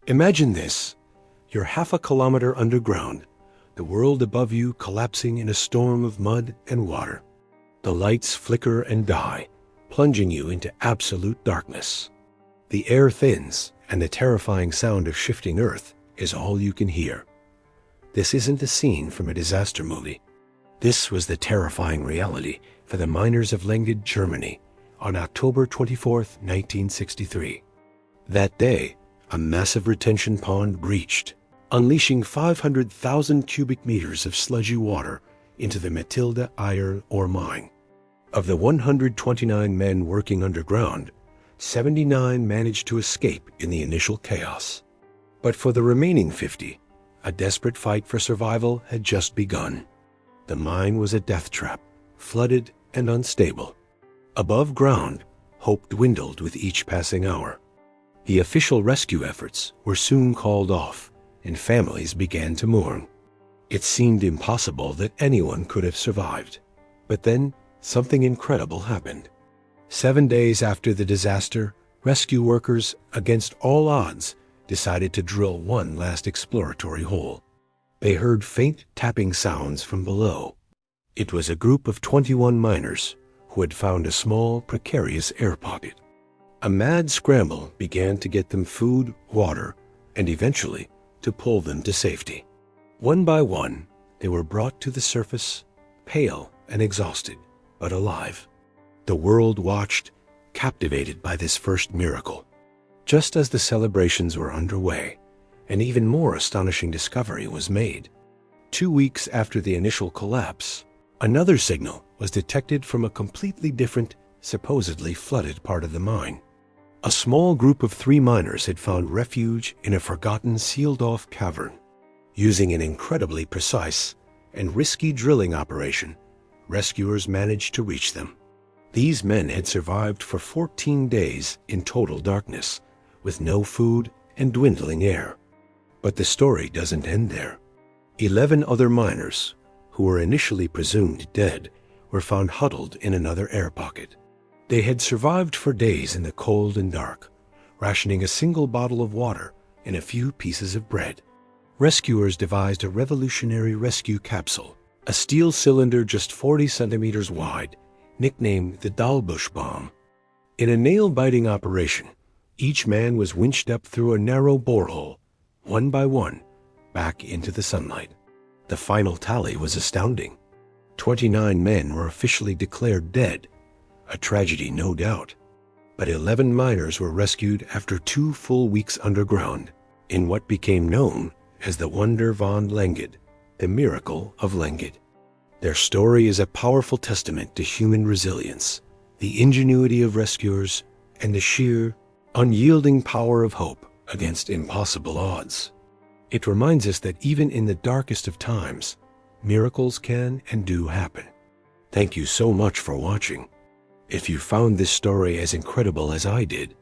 Imagine this. You're half a kilometer underground, the world above you collapsing in a storm of mud and water. The lights flicker and die, plunging you into absolute darkness. The air thins, and the terrifying sound of shifting earth is all you can hear. This isn't a scene from a disaster movie. This was the terrifying reality for the miners of Lengede, Germany, on October 24, 1963. That day, a massive retention pond breached, unleashing 500,000 cubic meters of sludgy water into the Matilda iron ore mine. Of the 129 men working underground, 79 managed to escape in the initial chaos. But for the remaining 50, a desperate fight for survival had just begun. The mine was a death trap, flooded and unstable. Above ground, hope dwindled with each passing hour. The official rescue efforts were soon called off, and families began to mourn. It seemed impossible that anyone could have survived. But then, something incredible happened. 7 days after the disaster, rescue workers, against all odds, decided to drill one last exploratory hole. They heard faint tapping sounds from below. It was a group of 21 miners who had found a small, precarious air pocket. A mad scramble began to get them food, water, and eventually to pull them to safety. One by one, they were brought to the surface, pale and exhausted, but alive. The world watched, captivated by this first miracle. Just as the celebrations were underway, an even more astonishing discovery was made. 2 weeks after the initial collapse, another signal was detected from a completely different, supposedly flooded part of the mine. A small group of 3 miners had found refuge in a forgotten sealed-off cavern. Using an incredibly precise and risky drilling operation, rescuers managed to reach them. These men had survived for 14 days in total darkness, with no food and dwindling air. But the story doesn't end there. 11 other miners, who were initially presumed dead, were found huddled in another air pocket. They had survived for days in the cold and dark, rationing a single bottle of water and a few pieces of bread. Rescuers devised a revolutionary rescue capsule, a steel cylinder just 40 centimeters wide, nicknamed the Dahlbusch bomb. In a nail-biting operation, each man was winched up through a narrow borehole, one by one, back into the sunlight. The final tally was astounding. 29 men were officially declared dead, a tragedy no doubt. But 11 miners were rescued after 2 full weeks underground, in what became known as the Wunder von Lengede, the miracle of Lengede. Their story is a powerful testament to human resilience, the ingenuity of rescuers, and the sheer, unyielding power of hope against impossible odds. It reminds us that even in the darkest of times, miracles can and do happen. Thank you so much for watching. If you found this story as incredible as I did,